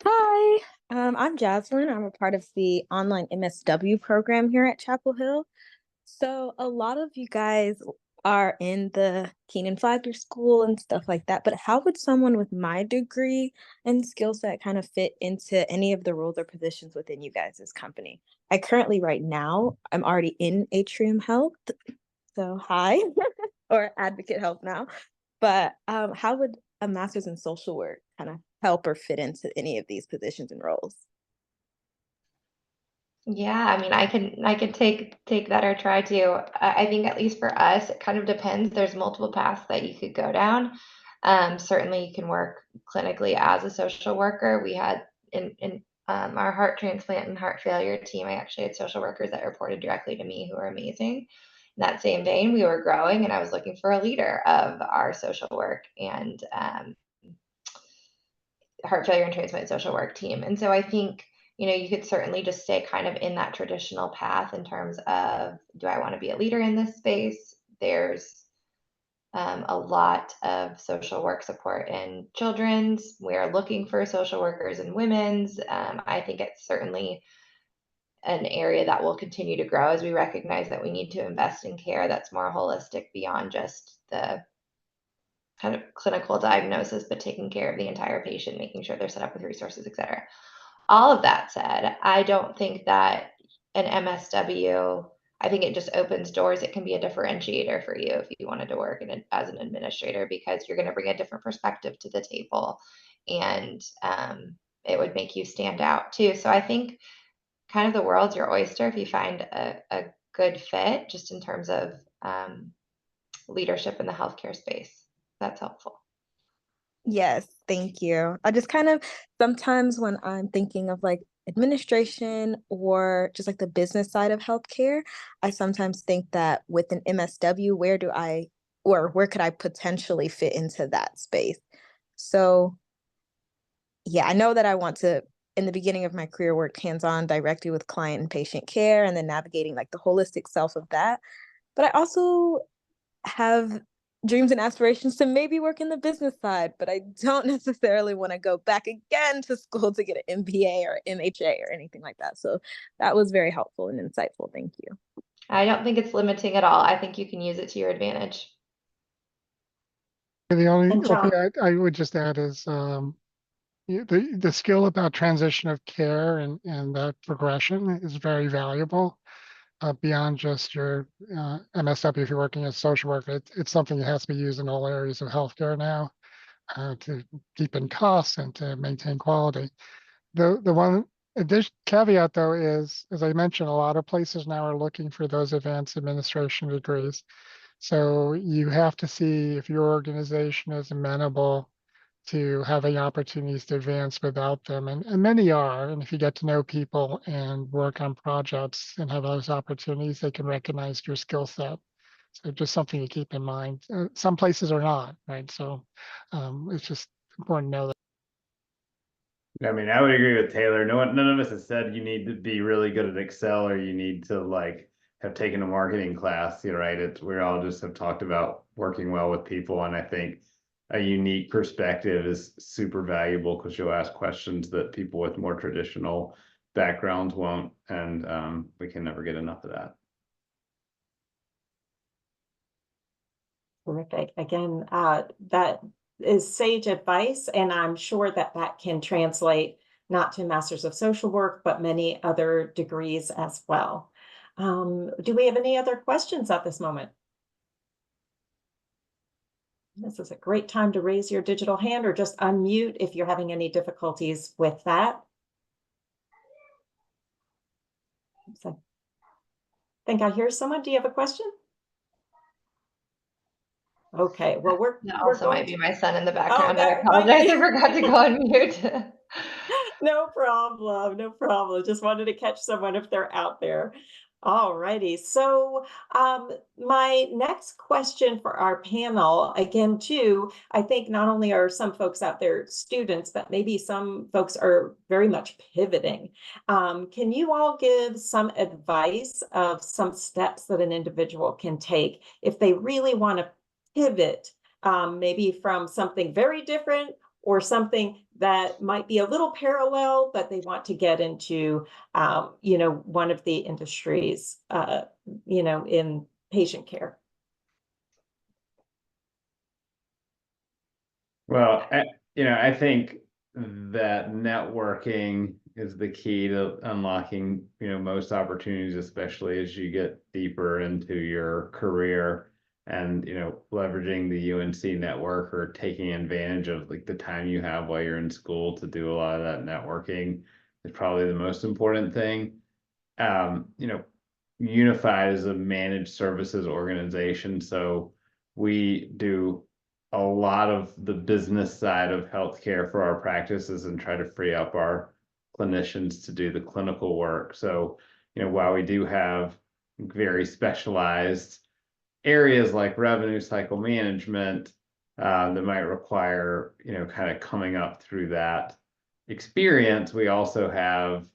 Hi, I'm Jasmine. I'm a part of the online MSW program here at Chapel Hill. So a lot of you guys are in the Keenan Flagler School and stuff like that, but how would someone with my degree and skill set kind of fit into any of the roles or positions within you guys' company? I currently, right now, I'm already in Atrium Health, so hi, or Advocate Health now. But how would a master's in social work kind of help or fit into any of these positions and roles? Yeah, I mean, I can take that or try to. I think at least for us, it kind of depends. There's multiple paths that you could go down. Certainly, you can work clinically as a social worker. We had in our heart transplant and heart failure team, I actually had social workers that reported directly to me who are amazing. In that same vein, we were growing, and I was looking for a leader of our social work and heart failure and transplant social work team. And so I think, you could certainly just stay kind of in that traditional path in terms of, do I want to be a leader in this space? There's a lot of social work support in children's. We're looking for social workers in women's. I think it's certainly an area that will continue to grow as we recognize that we need to invest in care that's more holistic beyond just the kind of clinical diagnosis, but taking care of the entire patient, making sure they're set up with resources, et cetera. All of that said, I don't think that an MSW, I think it just opens doors. It can be a differentiator for you if you wanted to work as an administrator, because you're going to bring a different perspective to the table, and it would make you stand out too. So I think kind of the world's your oyster if you find a good fit, just in terms of leadership in the healthcare space. That's helpful. Yes, thank you. I just kind of sometimes when I'm thinking of like administration or just like the business side of healthcare, I sometimes think that with an MSW, where could I potentially fit into that space? So yeah, I know that I want to, in the beginning of my career, work hands-on directly with client and patient care, and then navigating like the holistic self of that. But I also have dreams and aspirations to maybe work in the business side, but I don't necessarily want to go back again to school to get an MBA or MHA or anything like that. So that was very helpful and insightful. Thank you. I don't think it's limiting at all. I think you can use it to your advantage. The only And John. thing I would just add is the skill about transition of care and that progression is very valuable. Beyond just your MSW, if you're working as a social worker, it's something that has to be used in all areas of healthcare now to keep in costs and to maintain quality. The one addition caveat though is, as I mentioned, a lot of places now are looking for those advanced administration degrees. So you have to see if your organization is amenable to having opportunities to advance without them. And many are. And if you get to know people and work on projects and have those opportunities, they can recognize your skill set. So just something to keep in mind. Some places are not, right? So it's just important to know that. I mean, I would agree with Taylor. None of us has said you need to be really good at Excel or you need to like have taken a marketing class, right? We all just have talked about working well with people, and I think a unique perspective is super valuable because you'll ask questions that people with more traditional backgrounds won't, and we can never get enough of that. Terrific. Again, that is sage advice, and I'm sure that that can translate not to Masters of Social Work, but many other degrees as well. Do we have any other questions at this moment? This is a great time to raise your digital hand or just unmute if you're having any difficulties with that. So, think I hear someone. Do you have a question? Okay, well, we're also going might be my son in the Oh, background. I that might apologize. be. I forgot to go on mute. No problem, no problem. Just wanted to catch someone if they're out there. All righty. So, my next question for our panel, again, too, I think not only are some folks out there students, but maybe some folks are very much pivoting. Can you all give some advice of some steps that an individual can take if they really want to pivot, maybe from something very different or something that might be a little parallel, but they want to get into, one of the industries, in patient care? Well, I think that networking is the key to unlocking, most opportunities, especially as you get deeper into your career, and, leveraging the UNC network or taking advantage of like the time you have while you're in school to do a lot of that networking is probably the most important thing. Unified is a managed services organization, so we do a lot of the business side of healthcare for our practices and try to free up our clinicians to do the clinical work. So, while we do have very specialized areas like revenue cycle management, that might require, kind of coming up through that experience, we also have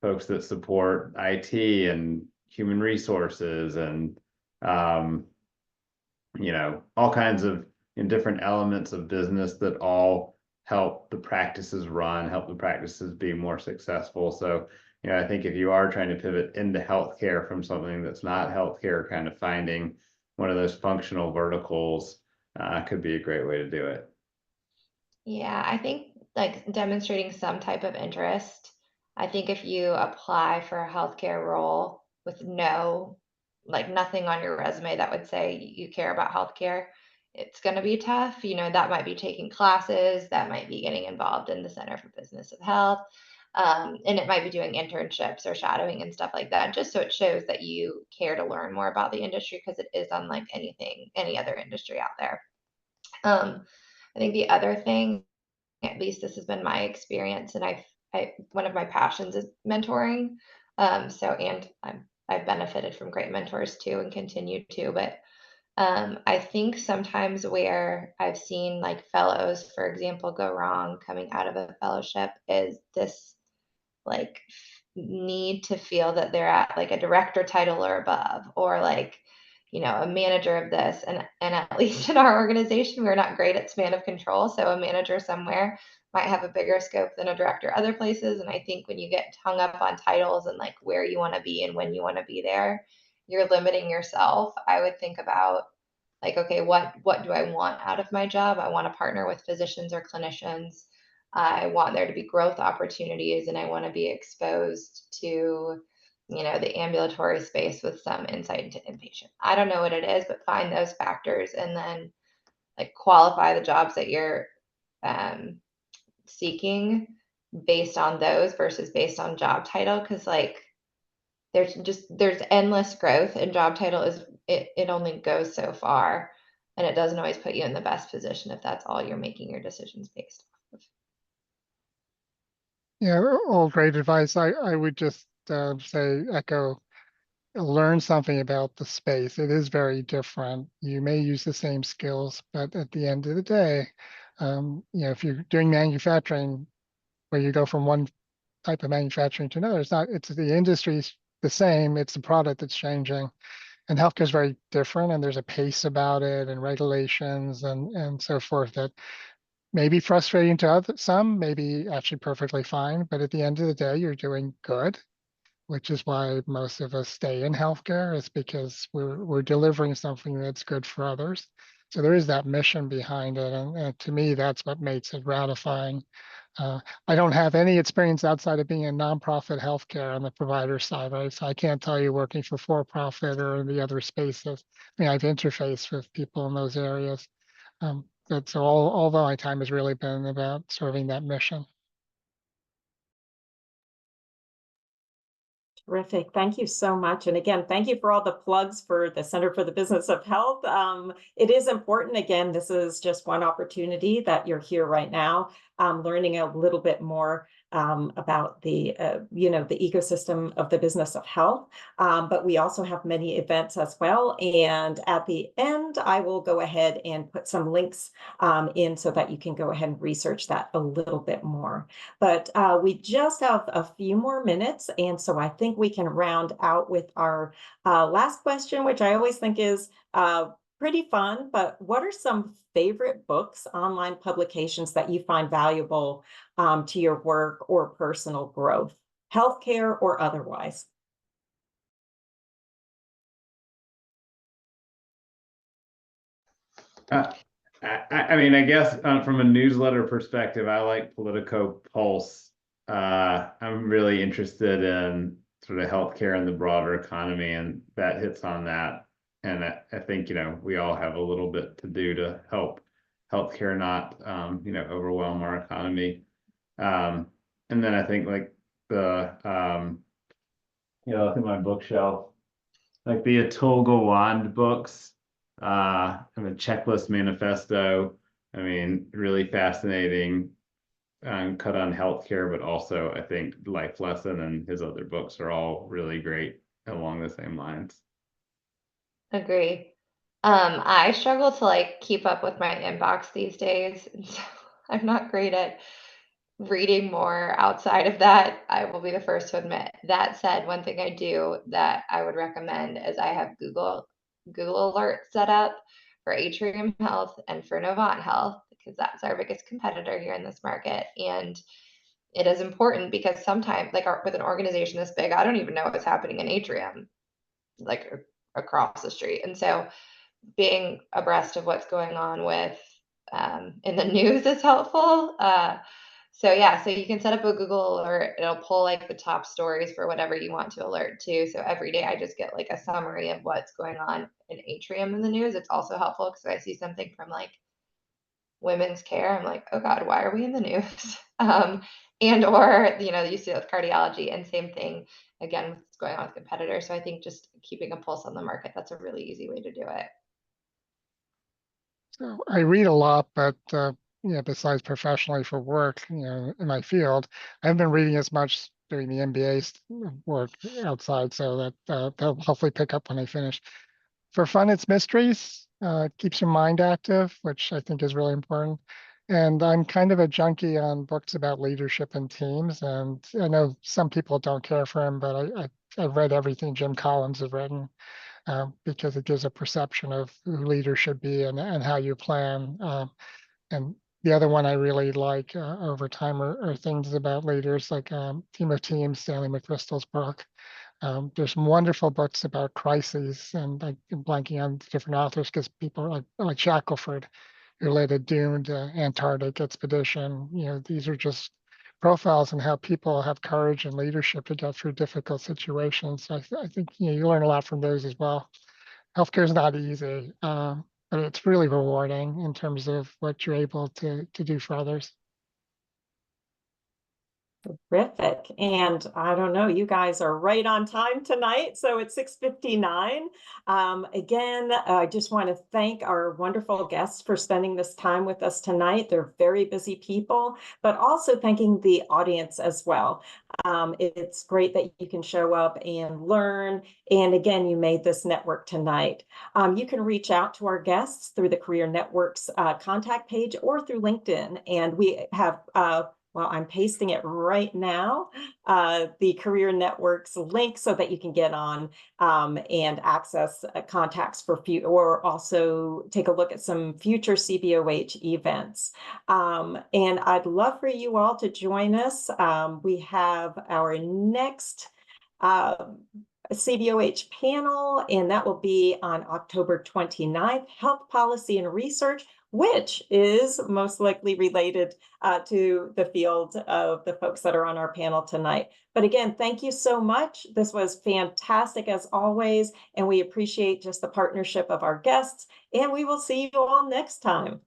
folks that support IT and human resources and, um, all kinds of different elements of business that all help the practices run, help the practices be more successful. So, I think if you are trying to pivot into healthcare from something that's not healthcare, kind of finding one of those functional verticals could be a great way to do it. Yeah, I think like demonstrating some type of interest. I think if you apply for a healthcare role with nothing on your resume that would say you care about healthcare, it's going to be tough. That might be taking classes, that might be getting involved in the Center for Business of Health, and it might be doing internships or shadowing and stuff like that, just so it shows that you care to learn more about the industry because it is unlike any other industry out there. I think the other thing, at least this has been my experience, and one of my passions is mentoring. I've benefited from great mentors too, and continue to. But I think sometimes where I've seen like fellows, for example, go wrong coming out of a fellowship is this like need to feel that they're at like a director title or above, or like a manager of this, and at least in our organization we're not great at span of control, so a manager somewhere might have a bigger scope than a director other places. And I think when you get hung up on titles and like where you want to be and when you want to be there, you're limiting yourself. I would think about like, okay, what do I want out of my job? I want to partner with physicians or clinicians. I want there to be growth opportunities, and I want to be exposed to, the ambulatory space with some insight into inpatient. I don't know what it is, but find those factors and then like qualify the jobs that you're seeking based on those versus based on job title. Cause like there's endless growth, and job title it only goes so far, and it doesn't always put you in the best position if that's all you're making your decisions based off of. Yeah, all great advice. I would just say echo, learn something about the space. It is very different. You may use the same skills, but at the end of the day, if you're doing manufacturing, where you go from one type of manufacturing to another, it's the industry's the same, it's the product that's changing. And healthcare is very different, and there's a pace about it and regulations and so forth that may be frustrating to some, maybe actually perfectly fine. But at the end of the day, you're doing good, which is why most of us stay in healthcare, is because we're delivering something that's good for others. So there is that mission behind it, and to me, that's what makes it gratifying. I don't have any experience outside of being in nonprofit healthcare on the provider side, right? So I can't tell you working for-profit or in the other spaces. I mean, I've interfaced with people in those areas. So all my time has really been about serving that mission. Terrific. Thank you so much. And again, thank you for all the plugs for the Center for the Business of Health. It is important. Again, this is just one opportunity that you're here right now, learning a little bit more about the the ecosystem of the business of health. But we also have many events as well. And at the end, I will go ahead and put some links in so that you can go ahead and research that a little bit more. But we just have a few more minutes. And so I think we can round out with our last question, which I always think is pretty fun. But what are some favorite books, online publications that you find valuable to your work or personal growth, healthcare or otherwise? I mean, I guess from a newsletter perspective, I like Politico Pulse. I'm really interested in sort of healthcare and the broader economy, and that hits on that. And I think, we all have a little bit to do to help healthcare not, overwhelm our economy. And then I think like the, look at my bookshelf, like the Atul Gawande books, and the Checklist Manifesto. I mean, really fascinating cut on healthcare, but also I think Life Lesson and his other books are all really great along the same lines. Agree. I struggle to like keep up with my inbox these days. And so I'm not great at reading more outside of that. I will be the first to admit. That said, one thing I do that I would recommend is I have Google Alerts set up for Atrium Health and for Novant Health, because that's our biggest competitor here in this market. And it is important because sometimes, like with an organization this big, I don't even know what's happening in Atrium, like across the street. And so being abreast of what's going on with in the news is helpful. So you can set up a Google alert. It'll pull like the top stories for whatever you want to alert to. So every day I just get like a summary of what's going on in Atrium in the news. It's also helpful because I see something from like women's care, I'm like, oh God, why are we in the news? And or, you see it with cardiology, and same thing again with what's going on with competitors. So I think just keeping a pulse on the market, that's a really easy way to do it. So I read a lot, but besides professionally for work, in my field, I haven't been reading as much doing the MBA work outside, so that that'll hopefully pick up when I finish. For fun, it's mysteries. It keeps your mind active, which I think is really important. And I'm kind of a junkie on books about leadership and teams. And I know some people don't care for him, but I've read everything Jim Collins has written because it gives a perception of who leaders should be and how you plan. And the other one I really like over time are things about leaders like Team of Teams, Stanley McChrystal's book. There's some wonderful books about crises, and I'm blanking on different authors because people like Shackelford, who led a doomed Antarctic expedition. These are just profiles on how people have courage and leadership to get through difficult situations. So I think you learn a lot from those as well. Healthcare is not easy, but it's really rewarding in terms of what you're able to do for others. Terrific. And I don't know, you guys are right on time tonight. So it's 6:59. Again, I just want to thank our wonderful guests for spending this time with us tonight. They're very busy people, but also thanking the audience as well. It's great that you can show up and learn. And again, you made this network tonight. You can reach out to our guests through the Career Network's contact page or through LinkedIn. And we have well, I'm pasting it right now, the Career Network's link so that you can get on and access contacts for or also take a look at some future CBOH events. And I'd love for you all to join us. We have our next CBOH panel, and that will be on October 29th, Health Policy and Research, which is most likely related to the field of the folks that are on our panel tonight. But again, thank you so much. This was fantastic as always, and we appreciate just the partnership of our guests, and we will see you all next time.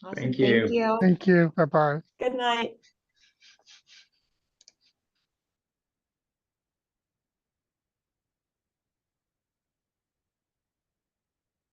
Awesome. Thank Thank you. you. Thank you. Bye-bye. Good night.